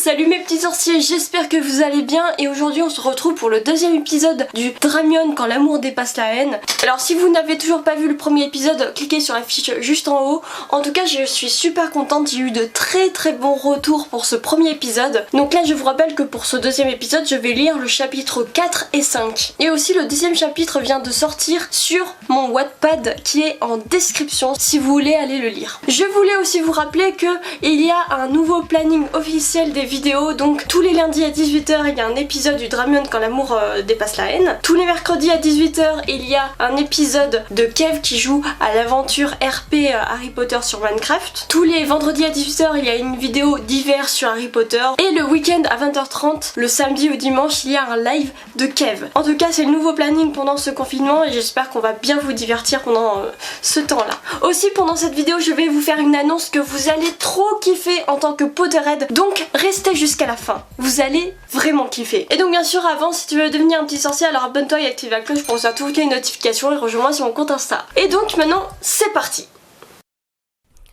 Salut mes petits sorciers, j'espère que vous allez bien et aujourd'hui on se retrouve pour le deuxième épisode du Dramion quand l'amour dépasse la haine. Alors si vous n'avez toujours pas vu le premier épisode, cliquez sur la fiche juste en haut. En tout cas je suis super contente, j'ai eu de très bons retours pour ce premier épisode. Donc là je vous rappelle que pour ce deuxième épisode je vais lire le chapitre 4 et 5. Et aussi le deuxième chapitre vient de sortir sur mon Wattpad qui est en description si vous voulez aller le lire. Je voulais aussi vous rappeler que il y a un nouveau planning officiel des vidéos, donc tous les lundis à 18 h il y a un épisode du Dramion quand l'amour dépasse la haine. Tous les mercredis à 18 h il y a un épisode de Kev qui joue à l'aventure RP Harry Potter sur Minecraft. Tous les vendredis à 18 h il y a une vidéo d'hiver sur Harry Potter. Et le week-end à 20 h 30, le samedi ou dimanche, il y a un live de Kev. En tout cas c'est le nouveau planning pendant ce confinement et j'espère qu'on va bien vous divertir pendant ce temps-là. Aussi pendant cette vidéo je vais vous faire une annonce que vous allez trop kiffer en tant que Potterhead, donc restez jusqu'à la fin, vous allez vraiment kiffer. Et donc bien sûr avant, si tu veux devenir un petit sorcier, alors abonne-toi et active la cloche pour recevoir toutes les notifications et rejoins-moi sur mon compte Insta. Et donc maintenant c'est parti.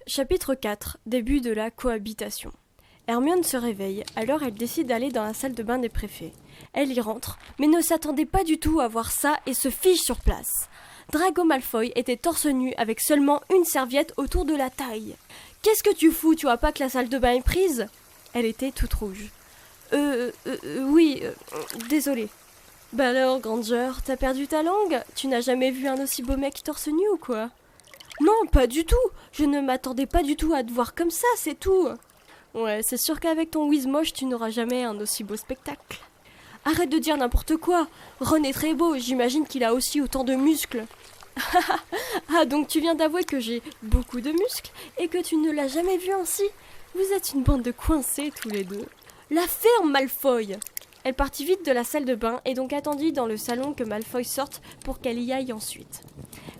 Chapitre 4, début de la cohabitation. Hermione se réveille, alors elle décide d'aller dans la salle de bain des préfets. Elle y rentre, mais ne s'attendait pas du tout à voir ça et se fige sur place. Draco Malfoy était torse nu avec seulement une serviette autour de la taille. « Qu'est-ce que tu fous, tu vois pas que la salle de bain est prise ?» Elle était toute rouge. Oui, désolée. » « Bah alors, Granger, t'as perdu ta langue? Tu n'as jamais vu un aussi beau mec torse nu ou quoi ?»« Non, pas du tout. Je ne m'attendais pas du tout à te voir comme ça, c'est tout. » « Ouais, c'est sûr qu'avec ton whiz moche, tu n'auras jamais un aussi beau spectacle. » « Arrête de dire n'importe quoi. Ron est très beau, j'imagine qu'il a aussi autant de muscles. » Ah, donc tu viens d'avouer que j'ai beaucoup de muscles et que tu ne l'as jamais vu ainsi? Vous êtes une bande de coincés tous les deux. La ferme, Malfoy! Elle partit vite de la salle de bain et donc attendit dans le salon que Malfoy sorte pour qu'elle y aille ensuite.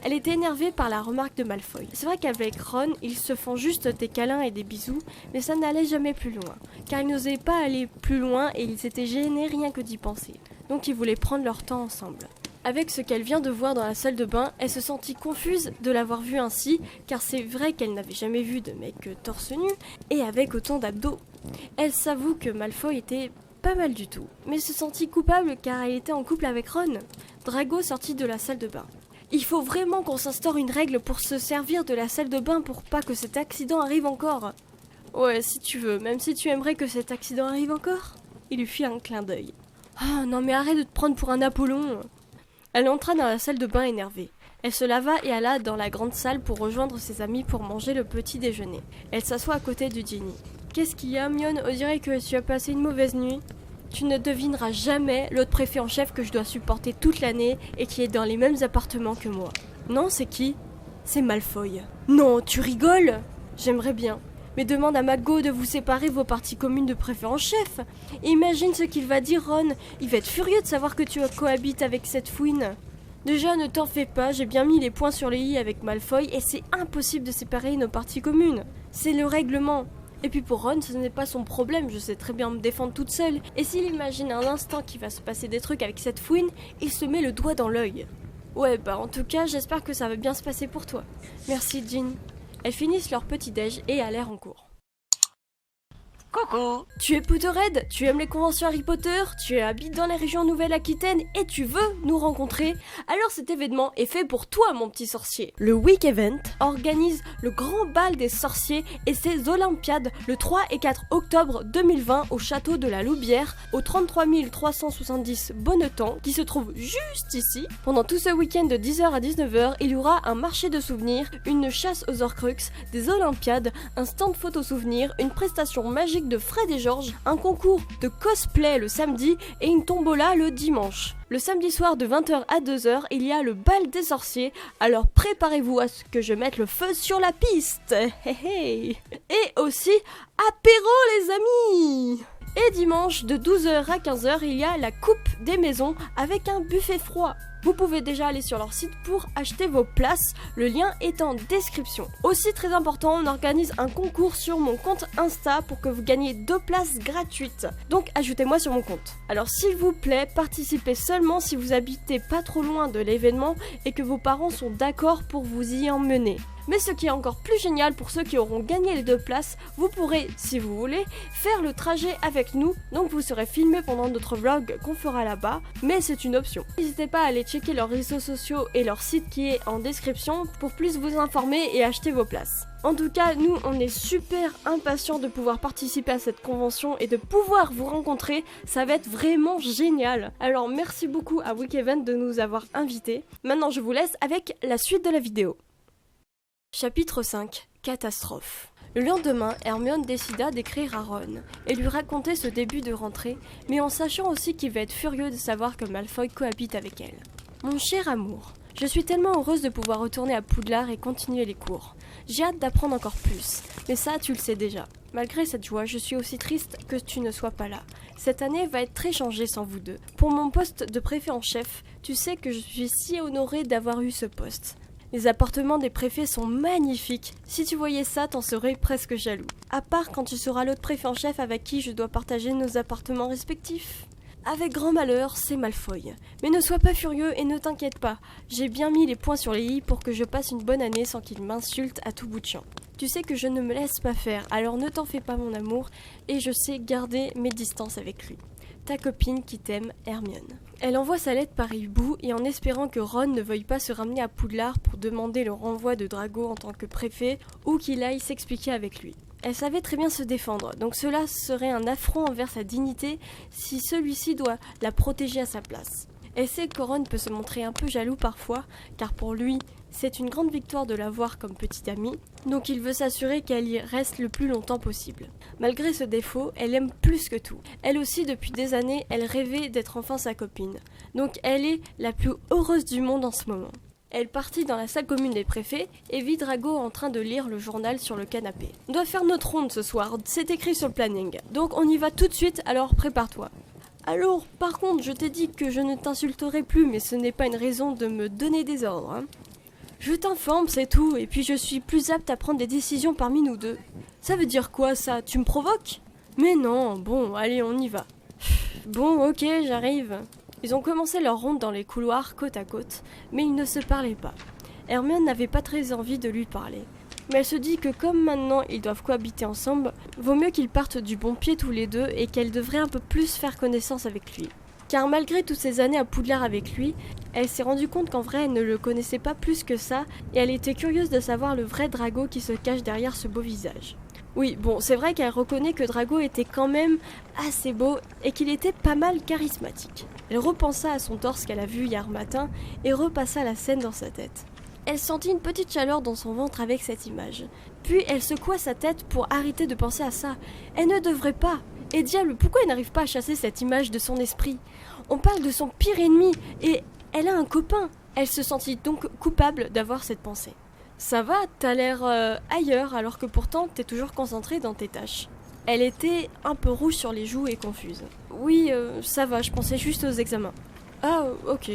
Elle était énervée par la remarque de Malfoy. C'est vrai qu'avec Ron, ils se font juste des câlins et des bisous, mais ça n'allait jamais plus loin, car ils n'osaient pas aller plus loin et ils s'étaient gênés rien que d'y penser. Donc ils voulaient prendre leur temps ensemble. Avec ce qu'elle vient de voir dans la salle de bain, elle se sentit confuse de l'avoir vu ainsi, car c'est vrai qu'elle n'avait jamais vu de mec torse nu et avec autant d'abdos. Elle s'avoue que Malfoy était pas mal du tout, mais se sentit coupable car elle était en couple avec Ron. Drago sortit de la salle de bain. Il faut vraiment qu'on s'instaure une règle pour se servir de la salle de bain pour pas que cet accident arrive encore. Ouais, si tu veux, même si tu aimerais que cet accident arrive encore. Il lui fit un clin d'œil. Ah non mais arrête de te prendre pour un Apollon. Elle entra dans la salle de bain énervée. Elle se lava et alla dans la grande salle pour rejoindre ses amis pour manger le petit déjeuner. Elle s'assoit à côté de Ginny. Qu'est-ce qu'il y a, Mion? On dirait que tu as passé une mauvaise nuit. Tu ne devineras jamais l'autre préfet en chef que je dois supporter toute l'année et qui est dans les mêmes appartements que moi. Non, c'est qui? C'est Malfoy. Non, tu rigoles? J'aimerais bien. Mais demande à McGonagall de vous séparer vos parties communes de préfet en chef. Imagine ce qu'il va dire, Ron. Il va être furieux de savoir que tu cohabites avec cette fouine. Déjà, ne t'en fais pas, j'ai bien mis les points sur les i avec Malfoy et c'est impossible de séparer nos parties communes. C'est le règlement. Et puis pour Ron, ce n'est pas son problème, je sais très bien me défendre toute seule. Et s'il imagine un instant qu'il va se passer des trucs avec cette fouine, il se met le doigt dans l'œil. Ouais, bah en tout cas, j'espère que ça va bien se passer pour toi. Merci, Jean. Elles finissent leur petit déj et allèrent en cours. Coucou! Tu es Potterhead, tu aimes les conventions Harry Potter, tu habites dans les régions Nouvelle-Aquitaine et tu veux nous rencontrer? Alors cet événement est fait pour toi, mon petit sorcier. Le Week Event organise le grand bal des sorciers et ses Olympiades le 3 et 4 octobre 2020 au château de la Loubière, au 33 370 Bonneton, qui se trouve juste ici. Pendant tout ce week-end de 10 h à 19 h, il y aura un marché de souvenirs, une chasse aux Horcruxes, des Olympiades, un stand photo souvenir, une prestation magique de Fred et George, un concours de cosplay le samedi et une tombola le dimanche. Le samedi soir de 20 h à 2 h, il y a le bal des sorciers, alors préparez-vous à ce que je mette le feu sur la piste. Et aussi, apéro les amis! Et dimanche de 12 h à 15 h, il y a la coupe des maisons avec un buffet froid. Vous pouvez déjà aller sur leur site pour acheter vos places, le lien est en description. Aussi très important, on organise un concours sur mon compte Insta pour que vous gagniez 2 places gratuites. Donc ajoutez-moi sur mon compte. Alors s'il vous plaît, participez seulement si vous habitez pas trop loin de l'événement et que vos parents sont d'accord pour vous y emmener. Mais ce qui est encore plus génial pour ceux qui auront gagné les 2 places, vous pourrez, si vous voulez, faire le trajet avec nous, donc vous serez filmé pendant notre vlog qu'on fera là-bas, mais c'est une option. N'hésitez pas à aller checker leurs réseaux sociaux et leur site qui est en description pour plus vous informer et acheter vos places. En tout cas, nous, on est super impatients de pouvoir participer à cette convention et de pouvoir vous rencontrer. Ça va être vraiment génial. Alors, merci beaucoup à WeekEvent de nous avoir invités. Maintenant, je vous laisse avec la suite de la vidéo. Chapitre 5. Catastrophe. Le lendemain, Hermione décida d'écrire à Ron et lui raconter ce début de rentrée, mais en sachant aussi qu'il va être furieux de savoir que Malfoy cohabite avec elle. Mon cher amour, je suis tellement heureuse de pouvoir retourner à Poudlard et continuer les cours. J'ai hâte d'apprendre encore plus, mais ça tu le sais déjà. Malgré cette joie, je suis aussi triste que tu ne sois pas là. Cette année va être très changée sans vous deux. Pour mon poste de préfet en chef, tu sais que je suis si honorée d'avoir eu ce poste. Les appartements des préfets sont magnifiques. Si tu voyais ça, t'en serais presque jaloux. À part quand tu seras l'autre préfet en chef avec qui je dois partager nos appartements respectifs. Avec grand malheur, c'est Malfoy. Mais ne sois pas furieux et ne t'inquiète pas. J'ai bien mis les points sur les i pour que je passe une bonne année sans qu'il m'insulte à tout bout de champ. Tu sais que je ne me laisse pas faire, alors ne t'en fais pas mon amour, et je sais garder mes distances avec lui. Ta copine qui t'aime, Hermione. Elle envoie sa lettre par hibou et en espérant que Ron ne veuille pas se ramener à Poudlard pour demander le renvoi de Drago en tant que préfet ou qu'il aille s'expliquer avec lui. Elle savait très bien se défendre, donc cela serait un affront envers sa dignité si celui-ci doit la protéger à sa place. Elle sait que Ron peut se montrer un peu jaloux parfois, car pour lui, c'est une grande victoire de l'avoir comme petite amie, donc il veut s'assurer qu'elle y reste le plus longtemps possible. Malgré ce défaut, elle aime plus que tout. Elle aussi, depuis des années, elle rêvait d'être enfin sa copine. Donc elle est la plus heureuse du monde en ce moment. Elle partit dans la salle commune des préfets et vit Drago en train de lire le journal sur le canapé. On doit faire notre ronde ce soir, c'est écrit sur le planning. Donc on y va tout de suite, alors prépare-toi. Alors, par contre, je t'ai dit que je ne t'insulterai plus, mais ce n'est pas une raison de me donner des ordres, hein. Je t'informe, c'est tout, et puis je suis plus apte à prendre des décisions parmi nous deux. Ça veut dire quoi, ça? Tu me provoques? Mais non, bon, allez, on y va. Bon, ok, j'arrive. Ils ont commencé leur ronde dans les couloirs, côte à côte, mais ils ne se parlaient pas. Hermione n'avait pas très envie de lui parler. Mais elle se dit que comme maintenant ils doivent cohabiter ensemble, vaut mieux qu'ils partent du bon pied tous les deux et qu'elle devrait un peu plus faire connaissance avec lui. Car malgré toutes ces années à Poudlard avec lui, elle s'est rendue compte qu'en vrai elle ne le connaissait pas plus que ça et elle était curieuse de savoir le vrai Drago qui se cache derrière ce beau visage. Oui, bon, c'est vrai qu'elle reconnaît que Drago était quand même assez beau et qu'il était pas mal charismatique. Elle repensa à son torse qu'elle a vu hier matin et repassa la scène dans sa tête. Elle sentit une petite chaleur dans son ventre avec cette image. Puis elle secoua sa tête pour arrêter de penser à ça. Elle ne devrait pas. Et diable, pourquoi elle n'arrive pas à chasser cette image de son esprit? On parle de son pire ennemi et elle a un copain. Elle se sentit donc coupable d'avoir cette pensée. Ça va, t'as l'air ailleurs alors que pourtant t'es toujours concentrée dans tes tâches. Elle était un peu rouge sur les joues et confuse. Oui, ça va, je pensais juste aux examens. Ah, ok.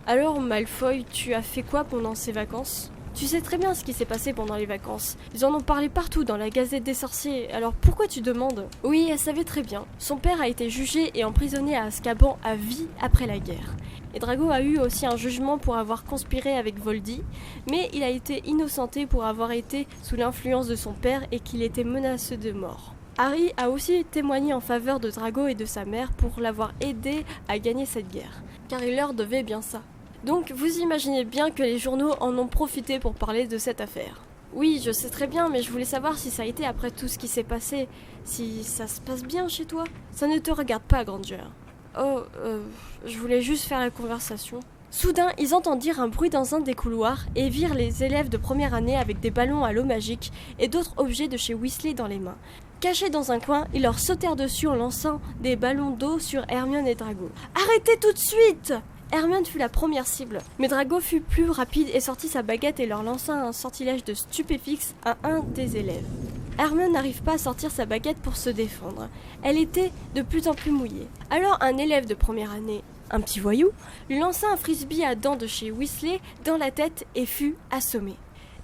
Alors Malfoy, tu as fait quoi pendant ces vacances? Tu sais très bien ce qui s'est passé pendant les vacances. Ils en ont parlé partout dans la Gazette des Sorciers, alors pourquoi tu demandes? Oui, elle savait très bien. Son père a été jugé et emprisonné à Azkaban à vie après la guerre. Et Drago a eu aussi un jugement pour avoir conspiré avec Voldy, mais il a été innocenté pour avoir été sous l'influence de son père et qu'il était menacé de mort. Harry a aussi témoigné en faveur de Drago et de sa mère pour l'avoir aidé à gagner cette guerre, car il leur devait bien ça. Donc vous imaginez bien que les journaux en ont profité pour parler de cette affaire. Oui, je sais très bien, mais je voulais savoir si ça a été après tout ce qui s'est passé, si ça se passe bien chez toi. Ça ne te regarde pas, Granger. Oh, je voulais juste faire la conversation. Soudain, ils entendirent un bruit dans un des couloirs et virent les élèves de première année avec des ballons à l'eau magique et d'autres objets de chez Weasley dans les mains. Cachés dans un coin, ils leur sautèrent dessus en lançant des ballons d'eau sur Hermione et Drago. « Arrêtez tout de suite !» Hermione fut la première cible, mais Drago fut plus rapide et sortit sa baguette et leur lança un sortilège de stupéfixe à un des élèves. Hermione n'arrive pas à sortir sa baguette pour se défendre. Elle était de plus en plus mouillée. Alors un élève de première année, un petit voyou, lui lança un frisbee à dents de chez Weasley dans la tête et fut assommée.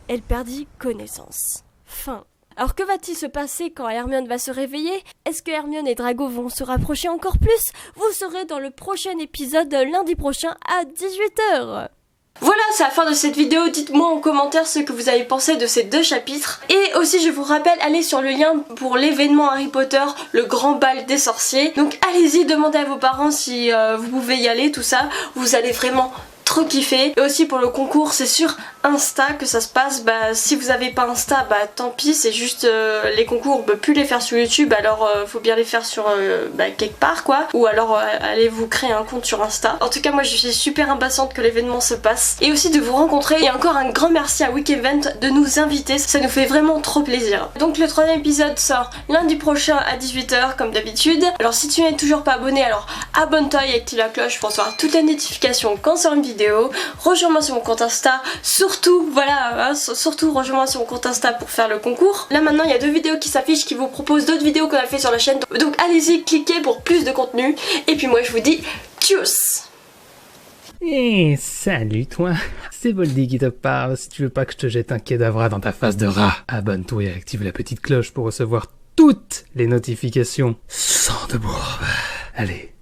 Elle perdit connaissance. Fin. Alors que va-t-il se passer quand Hermione va se réveiller? Est-ce que Hermione et Drago vont se rapprocher encore plus? Vous serez dans le prochain épisode lundi prochain à 18h. Voilà, c'est la fin de cette vidéo. Dites-moi en commentaire ce que vous avez pensé de ces 2 chapitres. Et aussi, je vous rappelle, allez sur le lien pour l'événement Harry Potter, le grand bal des sorciers. Donc allez-y, demandez à vos parents si vous pouvez y aller, tout ça. Vous allez vraiment trop kiffer. Et aussi pour le concours, c'est sur Insta que ça se passe. Bah si vous avez pas Insta, bah tant pis, c'est juste les concours, on peut plus les faire sur YouTube, alors faut bien les faire sur quelque part quoi. Ou alors allez vous créer un compte sur Insta. En tout cas moi je suis super impatiente que l'événement se passe. Et aussi de vous rencontrer. Et encore un grand merci à Week Event de nous inviter, ça nous fait vraiment trop plaisir. Donc le 3e épisode sort lundi prochain à 18 h comme d'habitude. Alors si tu n'es toujours pas abonné, alors abonne-toi et active la cloche pour recevoir toutes les notifications quand sort une vidéo. Rejoins-moi sur mon compte Insta, surtout voilà, surtout rejoins-moi sur mon compte Insta pour faire le concours. Là maintenant il y a 2 vidéos qui s'affichent qui vous proposent d'autres vidéos qu'on a fait sur la chaîne, donc allez-y, cliquez pour plus de contenu. Et puis moi je vous dis tchuss. Eh, salut toi, c'est Voldy qui te parle. Si tu veux pas que je te jette un kedavra dans ta face de rat, abonne-toi et active la petite cloche pour recevoir toutes les notifications sans de bourbe. Allez,